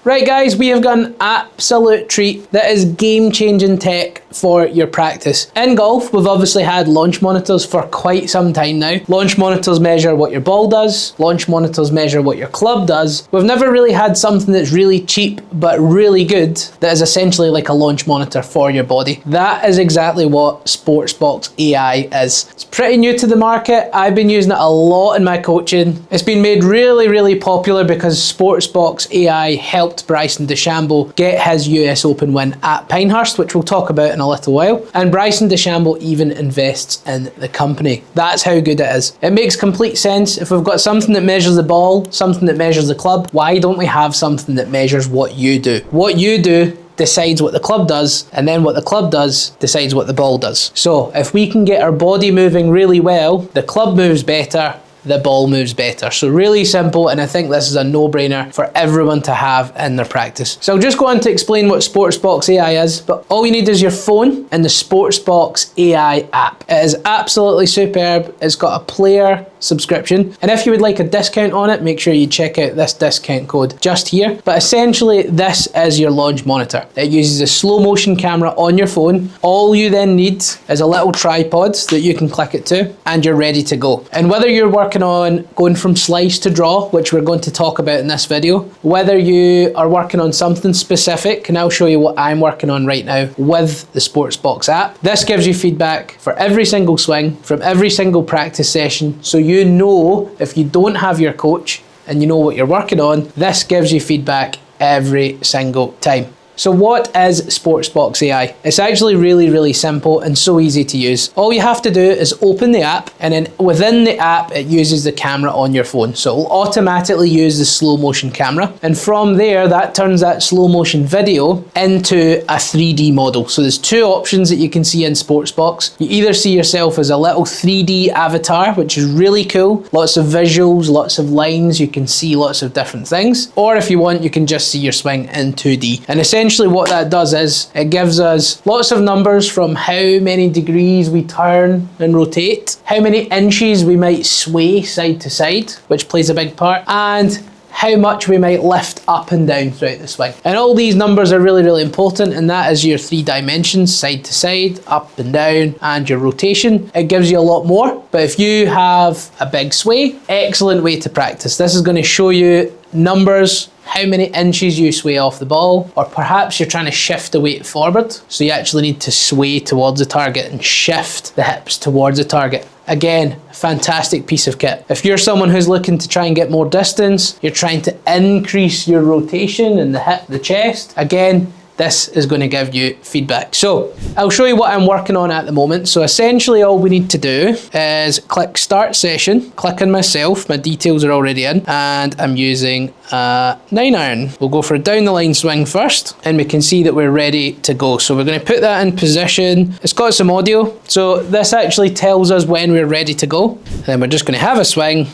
Right guys, we have got an absolute treat that is game-changing tech for your practice. In golf, we've obviously had launch monitors for quite some time now. Launch monitors measure what your ball does, launch monitors measure what your club does. We've never really had something that's really cheap but really good that is essentially like a launch monitor for your body. That is exactly what SPORTSBOX AI is. It's pretty new to the market. I've been using it a lot in my coaching. It's been made really popular because SPORTSBOX AI helped Bryson DeChambeau get his US Open win at Pinehurst, which we'll talk about in a little while. And Bryson DeChambeau even invests in the company. That's how good it is. It makes complete sense. If we've got something that measures the ball, something that measures the club, why don't we have something that measures what you do? What you do decides what the club does, and then what the club does decides what the ball does. So if we can get our body moving really well, the club moves better, the ball moves better. So really simple, and I think this is a no-brainer for everyone to have in their practice. So I'll just go on to explain what SPORTSBOX AI is, but all you need is your phone and the SPORTSBOX AI app. It is absolutely superb. It's got a player subscription, and if you would like a discount on it, make sure you check out this discount code just here. But essentially, this is your launch monitor. It uses a slow motion camera on your phone. All you then need is a little tripod that you can click it to, and you're ready to go. And whether you're working on going from slice to draw, which we're going to talk about in this video, whether you are working on something specific, and I'll show you what I'm working on right now with the SPORTSBOX app. This gives you feedback for every single swing, from every single practice session, so you know if you don't have your coach and you know what you're working on, this gives you feedback every single time. So what is SPORTSBOX AI? It's actually really simple and so easy to use. All you have to do is open the app, and then within the app it uses the camera on your phone. So it will automatically use the slow motion camera, and from there that turns that slow motion video into a 3D model. So there's two options that you can see in SPORTSBOX. You either see yourself as a little 3D avatar, which is really cool, lots of visuals, lots of lines, you can see lots of different things, or if you want you can just see your swing in 2D. And essentially what that does is it gives us lots of numbers from how many degrees we turn and rotate, how many inches we might sway side to side, which plays a big part, and how much we might lift up and down throughout the swing. And all these numbers are really important, and that is your 3 dimensions, side to side, up and down, and your rotation. It gives you a lot more, but if you have a big sway, excellent way to practice. This is going to show you numbers, how many inches you sway off the ball, or perhaps you're trying to shift the weight forward, so you actually need to sway towards the target and shift the hips towards the target. Again, fantastic piece of kit. If you're someone who's looking to try and get more distance, you're trying to increase your rotation in the hip, the chest, again, this is going to give you feedback. So I'll show you what I'm working on at the moment. So essentially all we need to do is click start session, click on myself, my details are already in, and I'm using a 9-iron. We'll go for a down the line swing first, and we can see that we're ready to go. So we're going to put that in position. It's got some audio, so this actually tells us when we're ready to go. And then we're just going to have a swing.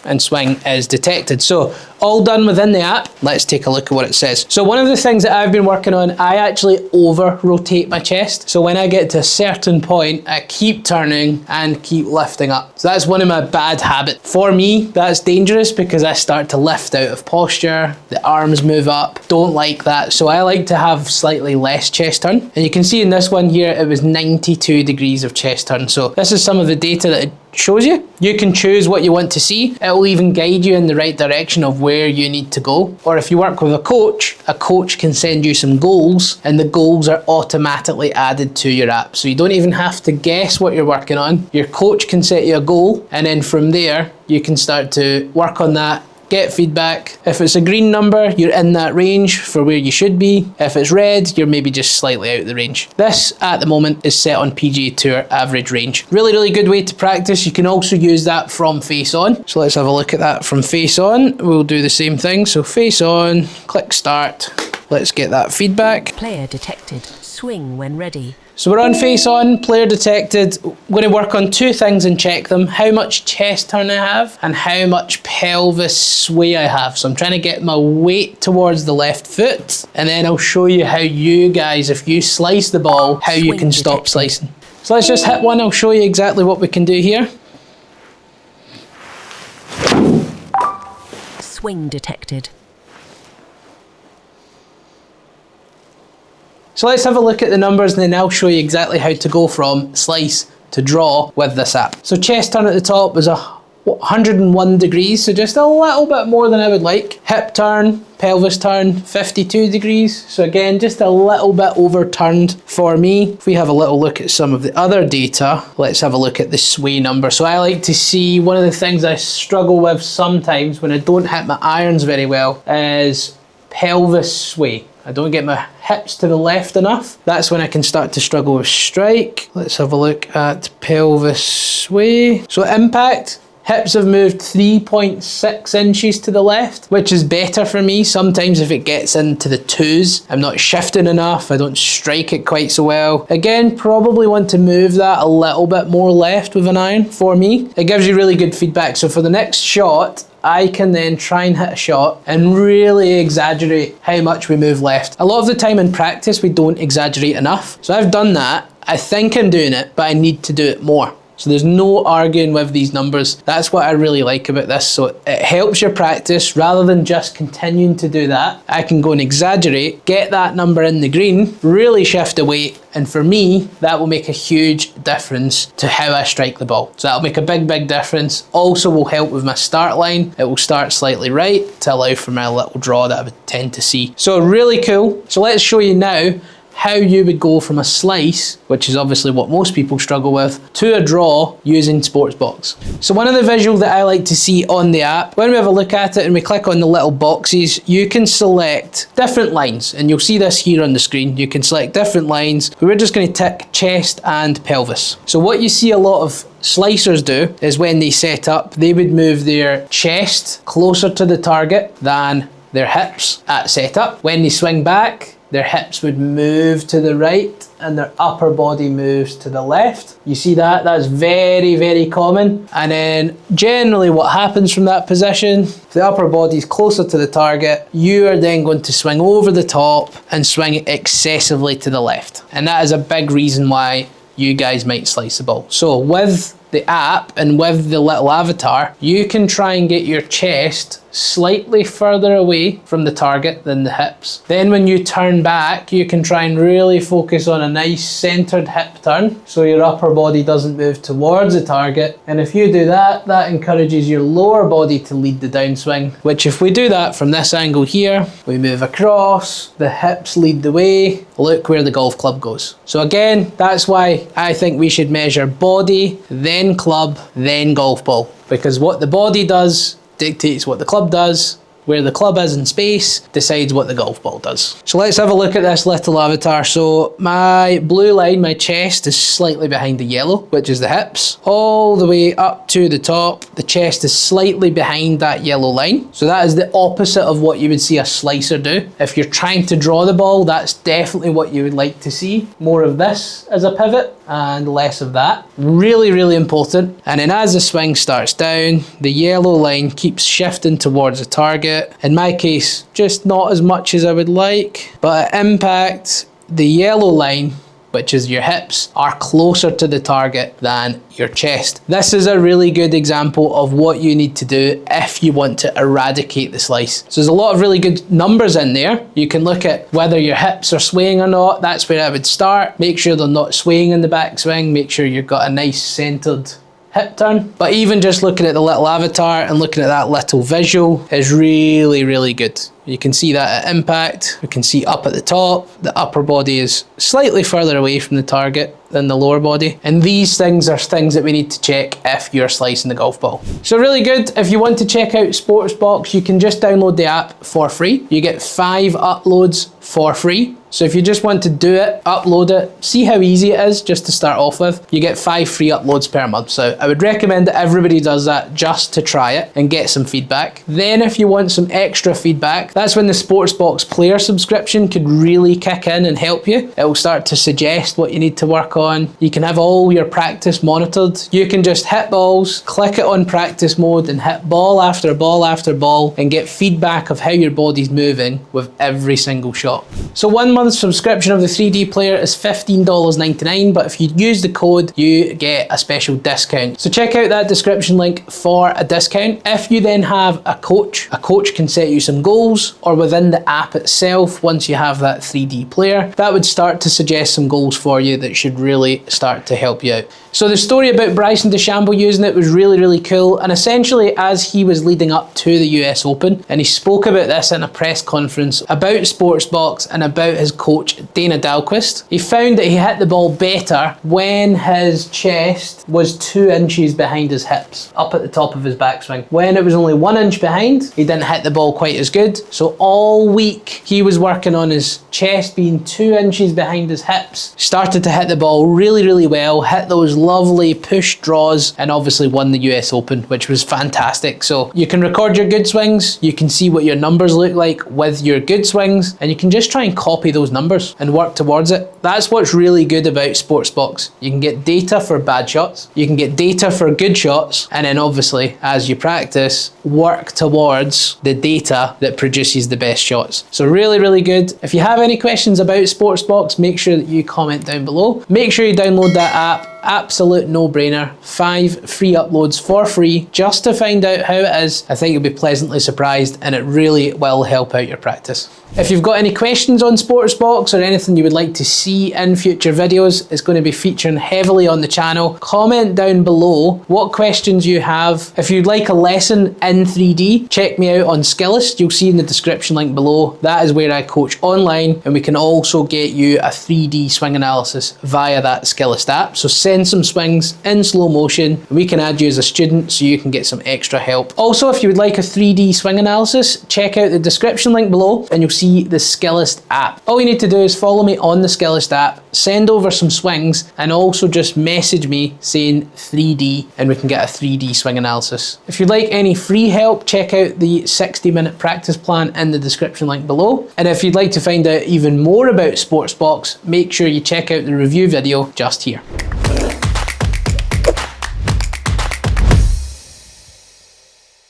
And swing is detected. So all done within the app. Let's take a look at what it says. So one of the things that I've been working on, I actually over rotate my chest. So when I get to a certain point, I keep turning and keep lifting up. So that's one of my bad habits. For me, that's dangerous because I start to lift out of posture, the arms move up, don't like that. So I like to have slightly less chest turn. And you can see in this one here, it was 92 degrees of chest turn. So this is some of the data that it shows you. You can choose what you want to see. It will even guide you in the right direction of where you need to go. Or if you work with a coach can send you some goals, and the goals are automatically added to your app. So you don't even have to guess what you're working on. Your coach can set you a goal, and then from there, you can start to work on that, get feedback. If it's a green number, you're in that range for where you should be. If it's red, you're maybe just slightly out of the range. This, at the moment, is set on PGA Tour average range. Really good way to practice. You can also use that from face on. So let's have a look at that from face on. We'll do the same thing. So face on, click start. Let's get that feedback. Player detected. Swing when ready. So we're on face on, player detected. We're going to work on two things and check them. How much chest turn I have and how much pelvis sway I have. So I'm trying to get my weight towards the left foot, and then I'll show you how you guys, if you slice the ball, how you can stop slicing. So let's just hit one. I'll show you exactly what we can do here. swing detected. So let's have a look at the numbers and then I'll show you exactly how to go from slice to draw with this app. So chest turn at the top was 101 degrees, so just a little bit more than I would like. Hip turn, pelvis turn, 52 degrees. So again, just a little bit overturned for me. If we have a little look at some of the other data, let's have a look at the sway number. So I like to see, one of the things I struggle with sometimes when I don't hit my irons very well is pelvis sway. I don't get my hips to the left enough. That's when I can start to struggle with strike. Let's have a look at pelvis sway. So impact, hips have moved 3.6 inches to the left, which is better for me. Sometimes if it gets into the twos, I'm not shifting enough, I don't strike it quite so well. Again, probably want to move that a little bit more left with an iron for me. It gives you really good feedback. So for the next shot, I can then try and hit a shot and really exaggerate how much we move left. A lot of the time in practice, we don't exaggerate enough. So I've done that. I think I'm doing it, but I need to do it more. So there's no arguing with these numbers. That's what I really like about this. So it helps your practice rather than just continuing to do that. I can go and exaggerate, get that number in the green, really shift the weight. And for me, that will make a huge difference to how I strike the ball. So that'll make a big, big difference. Also will help with my start line. It will start slightly right to allow for my little draw that I would tend to see. So really cool. So let's show you now how you would go from a slice, which is obviously what most people struggle with, to a draw using SPORTSBOX. So one of the visuals that I like to see on the app, when we have a look at it and we click on the little boxes, you can select different lines, and you'll see this here on the screen. You can select different lines. We're just going to tick chest and pelvis. So what you see a lot of slicers do is when they set up, they would move their chest closer to the target than their hips at setup. When they swing back, their hips would move to the right and their upper body moves to the left. You see that? That's very, very common. And then generally what happens from that position, if the upper body is closer to the target, you are then going to swing over the top and swing it excessively to the left. And that is a big reason why you guys might slice the ball. So with the app and with the little avatar, you can try and get your chest slightly further away from the target than the hips. Then when you turn back, you can try and really focus on a nice centered hip turn so your upper body doesn't move towards the target. And if you do that, that encourages your lower body to lead the downswing, which if we do that from this angle here, we move across, the hips lead the way, look where the golf club goes. So again, that's why I think we should measure body, then club, then golf ball, because what the body does dictates what the club does. Where the club is in space decides what the golf ball does. So let's have a look at this little avatar. So my blue line, my chest, is slightly behind the yellow, which is the hips, all the way up to the top. The chest is slightly behind that yellow line. So that is the opposite of what you would see a slicer do. If you're trying to draw the ball, that's definitely what you would like to see. More of this as a pivot and less of that. Really, really important. And then as the swing starts down, the yellow line keeps shifting towards the target. In my case, just not as much as I would like, but at impact, the yellow line, which is your hips, are closer to the target than your chest. This is a really good example of what you need to do if you want to eradicate the slice. So there's a lot of really good numbers in there. You can look at whether your hips are swaying or not. That's where I would start. Make sure they're not swaying in the backswing. Make sure you've got a nice centered hip turn. But even just looking at the little avatar and looking at that little visual is really, really good. You can see that at impact. We can see up at the top, the upper body is slightly further away from the target than the lower body. And these things are things that we need to check if you're slicing the golf ball. So really good. If you want to check out SPORTSBOX, you can just download the app for free. You get 5 uploads for free. So if you just want to do it, upload it, see how easy it is just to start off with, you get 5 free uploads per month. So I would recommend that everybody does that just to try it and get some feedback. Then if you want some extra feedback, that's when the SPORTSBOX player subscription could really kick in and help you. It will start to suggest what you need to work on. You can have all your practice monitored. You can just hit balls, click it on practice mode and hit ball after ball after ball and get feedback of how your body's moving with every single shot. shot. So 1 month subscription of the 3D player is $15.99, but if you use the code, you get a special discount. So check out that description link for a discount. If you then have a coach can set you some goals, or within the app itself, once you have that 3D player, that would start to suggest some goals for you that should really start to help you out. So the story about Bryson DeChambeau using it was really, really cool. And essentially, as he was leading up to the US Open, and he spoke about this in a press conference about SportsBox and about his coach, Dana Dahlquist, he found that he hit the ball better when his chest was 2 inches behind his hips, up at the top of his backswing. When it was only 1 inch behind, he didn't hit the ball quite as good. So all week, he was working on his chest being 2 inches behind his hips, started to hit the ball really, really well, hit those lovely push draws, and obviously won the US Open, which was fantastic. So you can record your good swings, you can see what your numbers look like with your good swings, and you can just try and copy those numbers and work towards it. That's what's really good about SportsBox. You can get data for bad shots, you can get data for good shots, and then obviously as you practice, work towards the data that produces the best shots. So really, really good. If you have any questions about SportsBox, make sure that you comment down below. Make sure you download that app. Absolute no-brainer. 5 free uploads for free just to find out how it is. I think you'll be pleasantly surprised, and it really will help out your practice. If you've got any questions on SportsBox or anything you would like to see in future videos, it's going to be featuring heavily on the channel. Comment down below what questions you have. If you'd like a lesson in 3D, check me out on Skillest. You'll see in the description link below. That is where I coach online, and we can also get you a 3D swing analysis via that Skillest app. So send some swings in slow motion, and we can add you as a student so you can get some extra help. Also, if you would like a 3D swing analysis, check out the description link below and you'll see the Skillest app. All you need to do is follow me on the Skillest app, send over some swings, and also just message me saying 3D, and we can get a 3D swing analysis. If you'd like any free help, check out the 60-minute practice plan in the description link below. And if you'd like to find out even more about SportsBox, make sure you check out the review video just here.